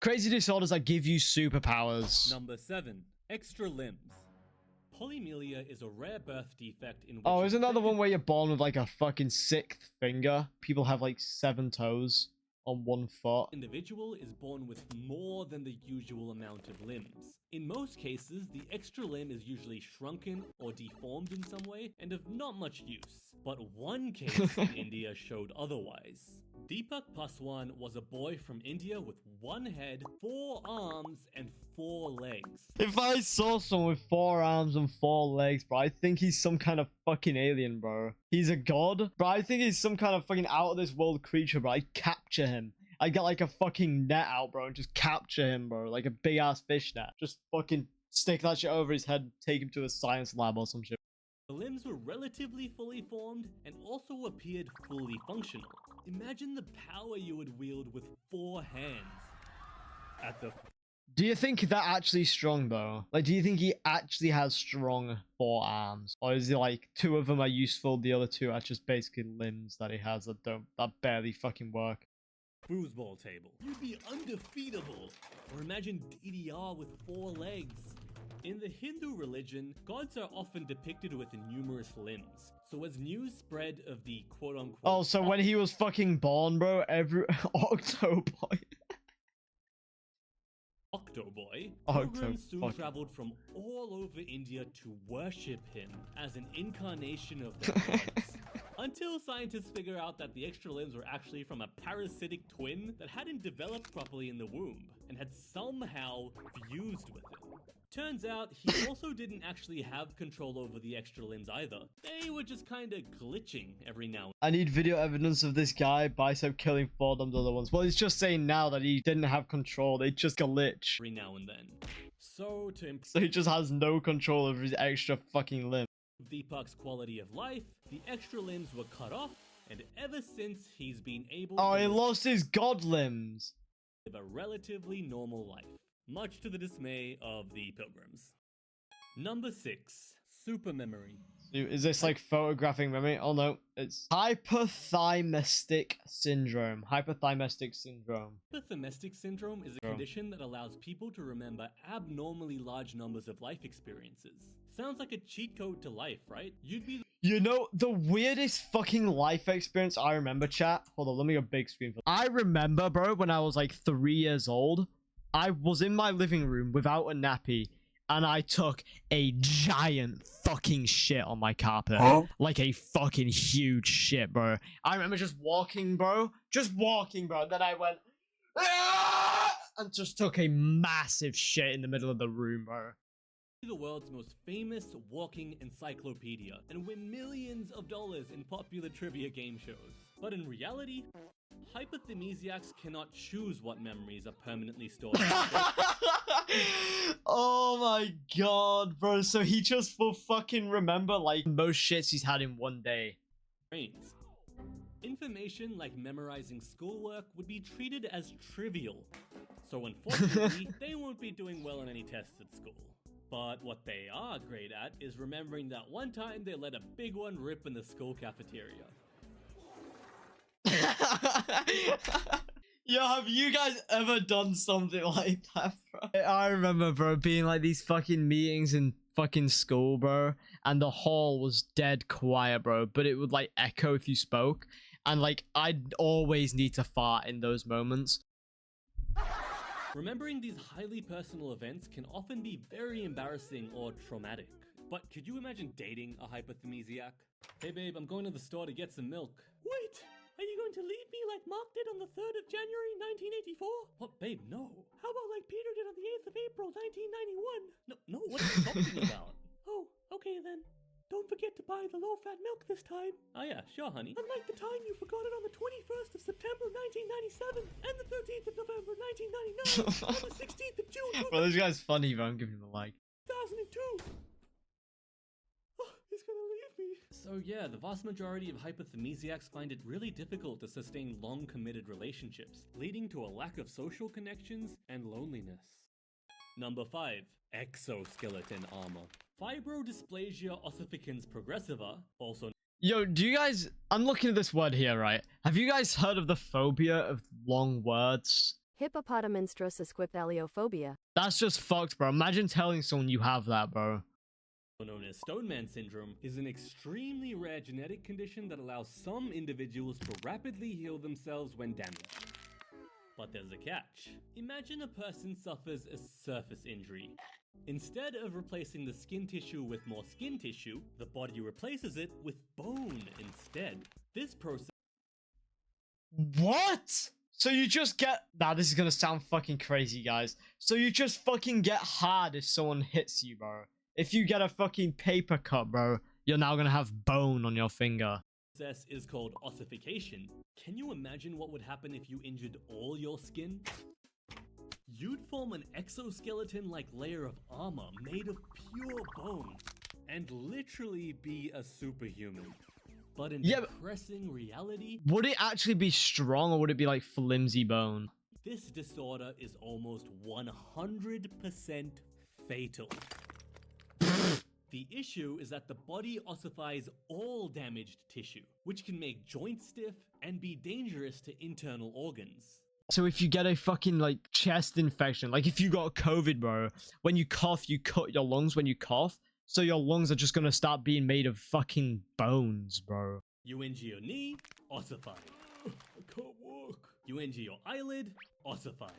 Crazy disorders that give you superpowers. Number 7. Extra limbs. Polymelia is a rare birth defect in which... Oh, isn't that the one where you're born with like a fucking 6th finger? People have like 7 toes on 1 foot. Individual is born with more than the usual amount of limbs. In most cases, the extra limb is usually shrunken or deformed in some way and of not much use. But one case in India showed otherwise. Deepak Paswan was a boy from India with 1 head, 4 arms, and 4 legs. If I saw someone with 4 arms and 4 legs, bro, I think he's some kind of fucking alien, bro. He's a god, bro. I think he's some kind of fucking out of this world creature, bro. I'd capture him. I'd get like a fucking net out, bro, and just capture him, bro. Like a big ass fish net. Just fucking stick that shit over his head, take him to a science lab or some shit. The limbs were relatively fully formed and also appeared fully functional. Imagine the power you would wield with 4 hands. Do you think that actually strong though? Like, do you think he actually has strong 4 arms, or is it like 2 of them are useful, the other 2 are just basically limbs that he has that barely fucking work? Foosball table. You'd be undefeatable. Or imagine DDR with 4 legs. In the Hindu religion, gods are often depicted with numerous limbs. So as news spread of the quote-unquote... Oh, so when he was fucking born, bro, Octoboy. Pilgrims soon traveled from all over India to worship him as an incarnation of the gods. Until scientists figure out that the extra limbs were actually from a parasitic twin that hadn't developed properly in the womb and had somehow fused with him. Turns out he also didn't actually have control over the extra limbs either. They were just kinda glitching every now and then. I need video evidence of this guy, bicep killing 4 of them other ones. Well, he's just saying now that he didn't have control. They just glitch. Every now and then. So he just has no control over his extra fucking limb. Deepak's quality of life, the extra limbs were cut off, and ever since he's been able to he lost his god limbs. Live a relatively normal life, much to the dismay of the pilgrims. Number 6. Super memory. Is this like photographic memory? Oh no, it's hypothymetic syndrome. Hypothymetic syndrome. Hypothymetic syndrome is a condition that allows people to remember abnormally large numbers of life experiences. Sounds like a cheat code to life, right? You know, the weirdest fucking life experience I remember, chat. Hold on, let me go big screen. I remember, bro, when I was like 3 years old, I was in my living room without a nappy, and I took a giant fucking shit on my carpet. Huh? Like a fucking huge shit, bro. I remember just walking, bro. And then I went, Aah! And just took a massive shit in the middle of the room, bro. The world's most famous walking encyclopedia and win millions of dollars in popular trivia game shows. But in reality, hypothysiacs cannot choose what memories are permanently stored. Oh my god, bro. So he just will fucking remember like most shits he's had in one day. Brains. Information like memorizing schoolwork would be treated as trivial. So unfortunately, they won't be doing well on any tests at school. But what they are great at is remembering that one time they let a big one rip in the school cafeteria. Yo, have you guys ever done something like that, bro? I remember, bro, being like these fucking meetings in fucking school, bro, and the hall was dead quiet, bro, but it would like echo if you spoke, and like I'd always need to fart in those moments. Remembering these highly personal events can often be very embarrassing or traumatic. But could you imagine dating a hypothysiac? Hey babe, I'm going to the store to get some milk. Wait! Are you going to leave me like Mark did on the 3rd of January 1984? What, babe, no. How about like Peter did on the 8th of April 1991? No, what are you talking about? Oh, okay then. Don't forget to buy the low-fat milk this time. Oh yeah, sure, honey. Unlike the time you forgot it on the 21st of September 1997 and the 13th of November 1999 and the 16th of June. Well, this guy's funny, but I'm giving him a like. 2002. Oh, he's gonna leave me. So yeah, the vast majority of hypothysiacs find it really difficult to sustain long committed relationships, leading to a lack of social connections and loneliness. Number 5. Exoskeleton armor. Fibrodysplasia ossificans progressiva, also... Yo, do you guys... I'm looking at this word here, right? Have you guys heard of the phobia of long words? Hippopotamonstrosesquipaliophobia. That's just fucked, bro. Imagine telling someone you have that, bro. Known as Stoneman syndrome, is an extremely rare genetic condition that allows some individuals to rapidly heal themselves when damaged. But there's a catch. Imagine a person suffers a surface injury. Instead of replacing the skin tissue with more skin tissue, the body replaces it with bone instead. This process What? So you just get... Nah, this is gonna sound fucking crazy, guys. So you just fucking get hard if someone hits you, bro. If you get a fucking paper cut, bro, you're now gonna have bone on your finger. is called ossification. Can you imagine what would happen if you injured all your skin? You'd form an exoskeleton-like layer of armor made of pure bone and literally be a superhuman. But in depressing reality, would it actually be strong or would it be like flimsy bone? This disorder is almost 100% fatal. The issue is that the body ossifies all damaged tissue, which can make joints stiff and be dangerous to internal organs. So if you get a fucking like chest infection, like if you got COVID, bro, when you cough, you cut your lungs when you cough. So your lungs are just gonna start being made of fucking bones, bro. You injure your knee, ossify. I can't walk. You injure your eyelid, ossify. I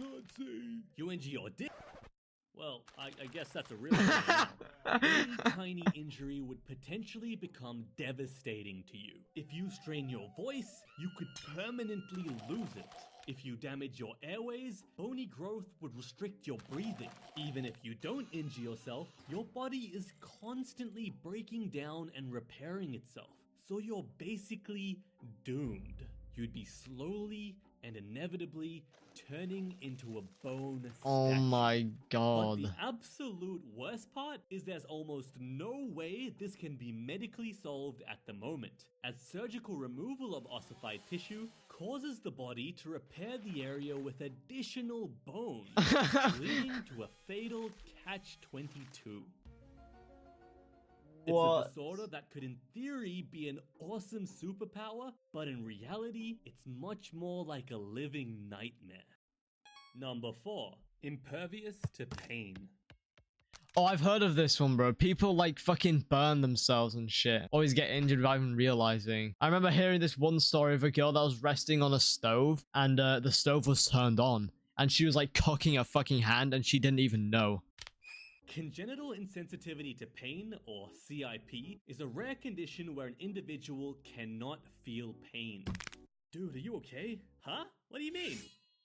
can't see. You injure your dick. Well, I guess that's a real thing. Any tiny injury would potentially become devastating to you. If you strain your voice, you could permanently lose it. If you damage your airways, bony growth would restrict your breathing. Even if you don't injure yourself, your body is constantly breaking down and repairing itself. So you're basically doomed. You'd be slowly and inevitably turning into a bone statue. Oh my god. But the absolute worst part is there's almost no way this can be medically solved at the moment, as surgical removal of ossified tissue causes the body to repair the area with additional bone, leading to a fatal catch-22. It's a disorder that could in theory be an awesome superpower, but in reality, it's much more like a living nightmare. Number 4. Impervious to pain. Oh, I've heard of this one, bro. People like fucking burn themselves and shit. Always get injured without even realizing. I remember hearing this one story of a girl that was resting on a stove and the stove was turned on. And she was like cocking her fucking hand and she didn't even know. Congenital insensitivity to pain, or CIP, is a rare condition where an individual cannot feel pain. Dude, are you okay? Huh? What do you mean?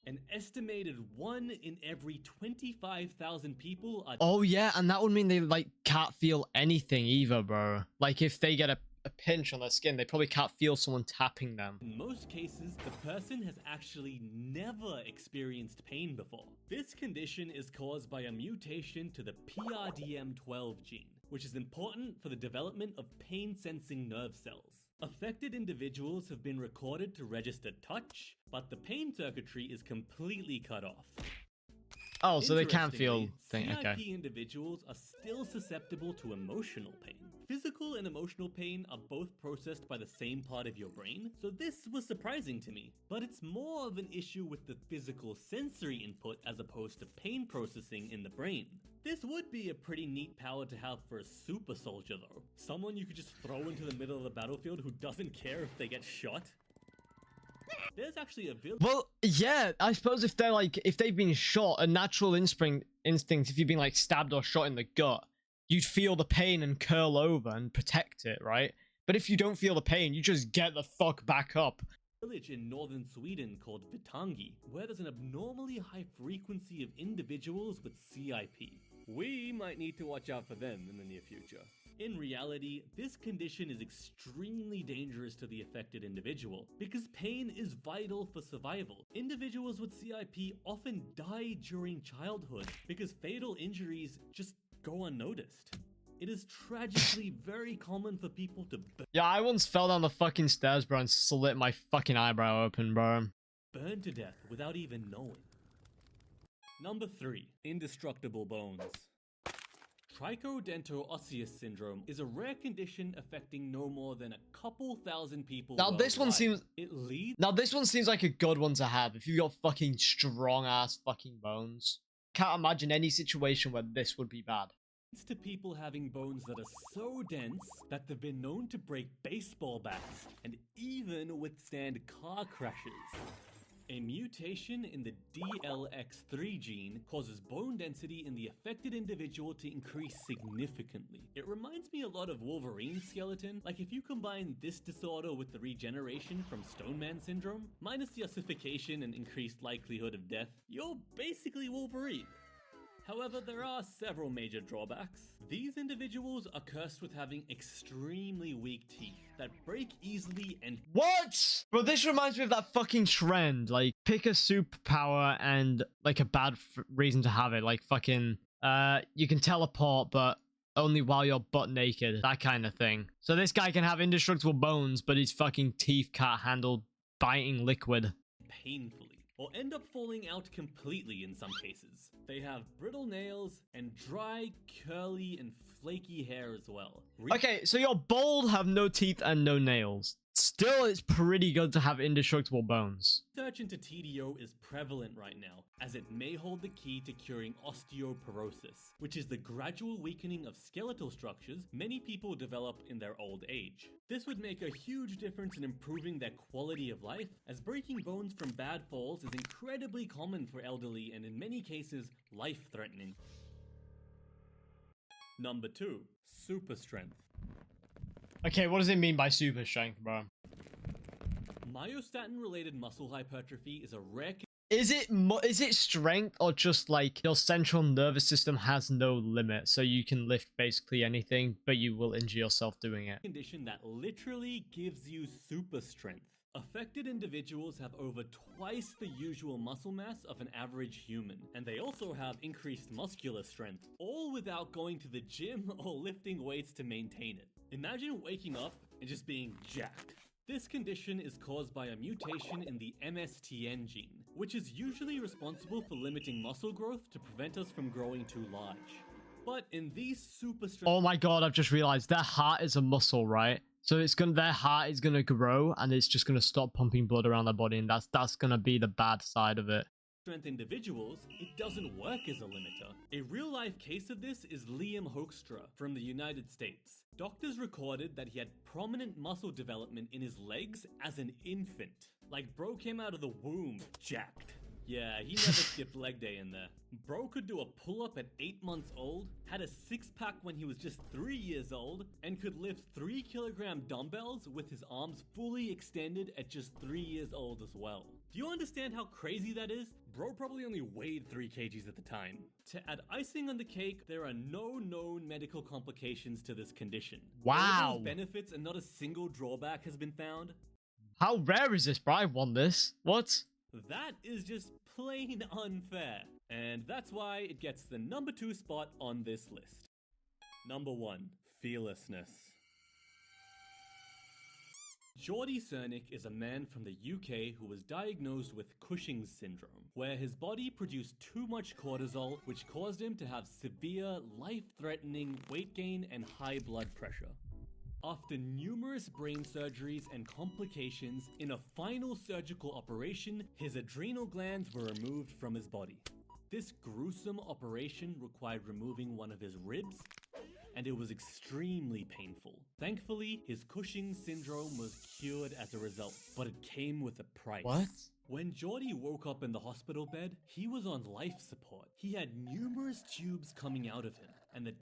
An estimated 1 in every 25,000 people are... Oh yeah, and that would mean they like can't feel anything either, bro. Like if they get a pinch on their skin, they probably can't feel someone tapping them. In most cases, the person has actually never experienced pain before. This condition is caused by a mutation to the PRDM12 gene, which is important for the development of pain-sensing nerve cells. Affected individuals have been recorded to register touch, but the pain circuitry is completely cut off. Oh, so they can't feel things. CIP Okay. individuals are still susceptible to emotional pain. Physical and emotional pain are both processed by the same part of your brain, so this was surprising to me. But it's more of an issue with the physical sensory input as opposed to pain processing in the brain. This would be a pretty neat power to have for a super soldier though. Someone you could just throw into the middle of the battlefield who doesn't care if they get shot. There's actually a villain. Well, yeah, I suppose if they're like, if they've been shot, a natural instinct, if you've been like stabbed or shot in the gut, you'd feel the pain and curl over and protect it, right? But if you don't feel the pain, you just get the fuck back up. Village in northern Sweden called Vitangi, where there's an abnormally high frequency of individuals with CIP. We might need to watch out for them in the near future. In reality, this condition is extremely dangerous to the affected individual because pain is vital for survival. Individuals with CIP often die during childhood because fatal injuries just go unnoticed. It is tragically very common for people to Yeah, I once fell down the fucking stairs, bro, and slit my fucking eyebrow open, bro. burn to death without even knowing. Number 3. Indestructible bones. Trichodento-osseous syndrome is a rare condition affecting no more than a couple thousand people Now this one worldwide. seems... It leads Now this one seems like a good one to have if you've got fucking strong ass fucking bones. Can't imagine any situation where this would be bad. to people having bones that are so dense that they've been known to break baseball bats and even withstand car crashes. A mutation in the DLX3 gene causes bone density in the affected individual to increase significantly. It reminds me a lot of Wolverine's skeleton, like if you combine this disorder with the regeneration from Stoneman syndrome, minus the ossification and increased likelihood of death, you're basically Wolverine. However, there are several major drawbacks. These individuals are cursed with having extremely weak teeth that break easily and— What? Bro, this reminds me of that fucking trend. Like, pick a superpower and, like, a bad reason to have it. Like, fucking, you can teleport, but only while you're butt naked. That kind of thing. So this guy can have indestructible bones, but his fucking teeth can't handle biting liquid. painfully, or end up falling out completely in some cases. They have brittle nails and dry, curly, and flaky hair as well. Okay, so you're bald, have no teeth, and no nails. Still, it's pretty good to have indestructible bones. Research into TDO is prevalent right now, as it may hold the key to curing osteoporosis, which is the gradual weakening of skeletal structures many people develop in their old age. This would make a huge difference in improving their quality of life, as breaking bones from bad falls is incredibly common for elderly and in many cases life-threatening. Number 2. Super strength. Okay, what does it mean by super strength, bro? Myostatin-related muscle hypertrophy is a rare Is it strength or just like your central nervous system has no limit, so you can lift basically anything, but you will injure yourself doing it? condition that literally gives you super strength. Affected individuals have over twice the usual muscle mass of an average human, and they also have increased muscular strength, all without going to the gym or lifting weights to maintain it. Imagine waking up and just being jacked. This condition is caused by a mutation in the MSTN gene, which is usually responsible for limiting muscle growth to prevent us from growing too large. But in these super strength— Oh my god, I've just realized their heart is a muscle, right? So their heart is gonna grow and it's just gonna stop pumping blood around their body, and that's gonna be the bad side of it. strength individuals, it doesn't work as a limiter. A real-life case of this is Liam Hoekstra from the United States. Doctors recorded that he had prominent muscle development in his legs as an infant. Like, bro came out of the womb jacked. Yeah, he never skipped leg day in there. Bro could do a pull-up at 8 months old, had a six-pack when he was just 3 years old, and could lift 3-kilogram dumbbells with his arms fully extended at just 3 years old as well. Do you understand how crazy that is? Bro probably only weighed 3 kgs at the time. To add icing on the cake, there are no known medical complications to this condition. Wow. All those benefits and not a single drawback has been found. How rare is this, bro? I won this. What? That is just plain unfair. And that's why it gets the number 2 spot on this list. Number 1. Fearlessness. Geordie Cernick is a man from the UK who was diagnosed with Cushing's syndrome, where his body produced too much cortisol, which caused him to have severe, life-threatening weight gain and high blood pressure. After numerous brain surgeries and complications, in a final surgical operation, his adrenal glands were removed from his body. This gruesome operation required removing one of his ribs, and it was extremely painful. Thankfully, his Cushing's syndrome was cured as a result, but it came with a price. What? When Geordie woke up in the hospital bed, he was on life support. He had numerous tubes coming out of him, and the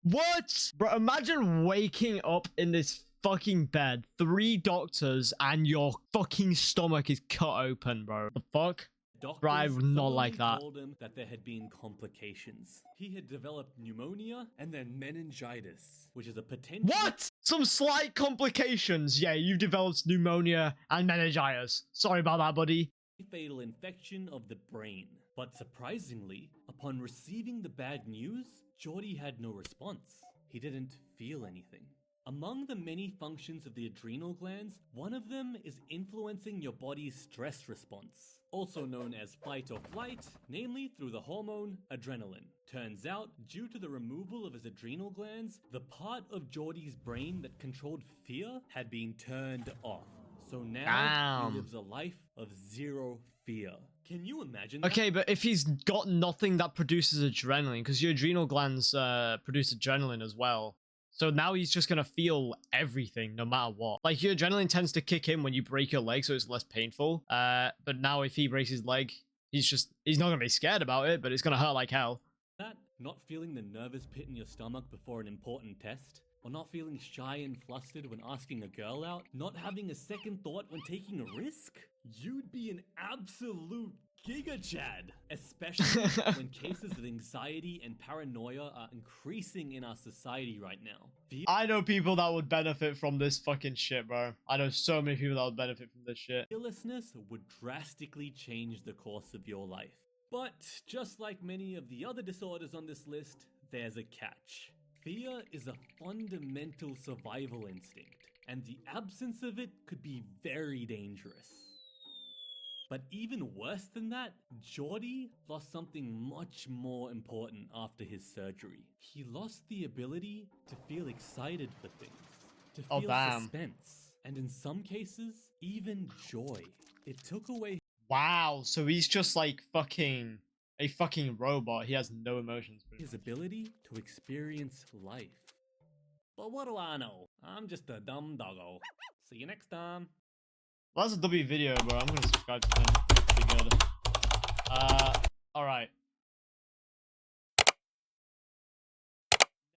What? Bro, imagine waking up in this fucking bed, 3 doctors, and your fucking stomach is cut open, bro. The fuck? doctors Bro, I would not thoroughly like that. told him that there had been complications. He had developed pneumonia and then meningitis, which is a potential— What? Some slight complications. Yeah, you developed pneumonia and meningitis. Sorry about that, buddy. fatal infection of the brain. But surprisingly, upon receiving the bad news, Geordie had no response. He didn't feel anything. Among the many functions of the adrenal glands, one of them is influencing your body's stress response. also known as fight or flight, namely through the hormone adrenaline. Turns out, due to the removal of his adrenal glands, the part of Geordie's brain that controlled fear had been turned off. So now he lives a life of zero fear. Can you imagine that? Okay, but if he's got nothing that produces adrenaline, because your adrenal glands produce adrenaline as well. So now he's just going to feel everything no matter what. Like, your adrenaline tends to kick in when you break your leg, so it's less painful. But now if he breaks his leg, he's not going to be scared about it, but it's going to hurt like hell. That, not feeling the nervous pit in your stomach before an important test, or not feeling shy and flustered when asking a girl out, not having a second thought when taking a risk? You'd be an absolute Giga Chad, especially when cases of anxiety and paranoia are increasing in our society right now. I know people that would benefit from this fucking shit, bro. I know so many people that would benefit from this shit. Fearlessness would drastically change the course of your life. But just like many of the other disorders on this list, there's a catch. Fear is a fundamental survival instinct, and the absence of it could be very dangerous. But even worse than that, Geordie lost something much more important after his surgery. He lost the ability to feel excited for things, to feel suspense, and in some cases, even joy. It took away... Wow, so he's just like a fucking robot. He has no emotions. His ability to experience life. But what do I know? I'm just a dumb doggo. See you next time. Well, that's a W video, bro. I'm gonna subscribe to him. Pretty good. Alright.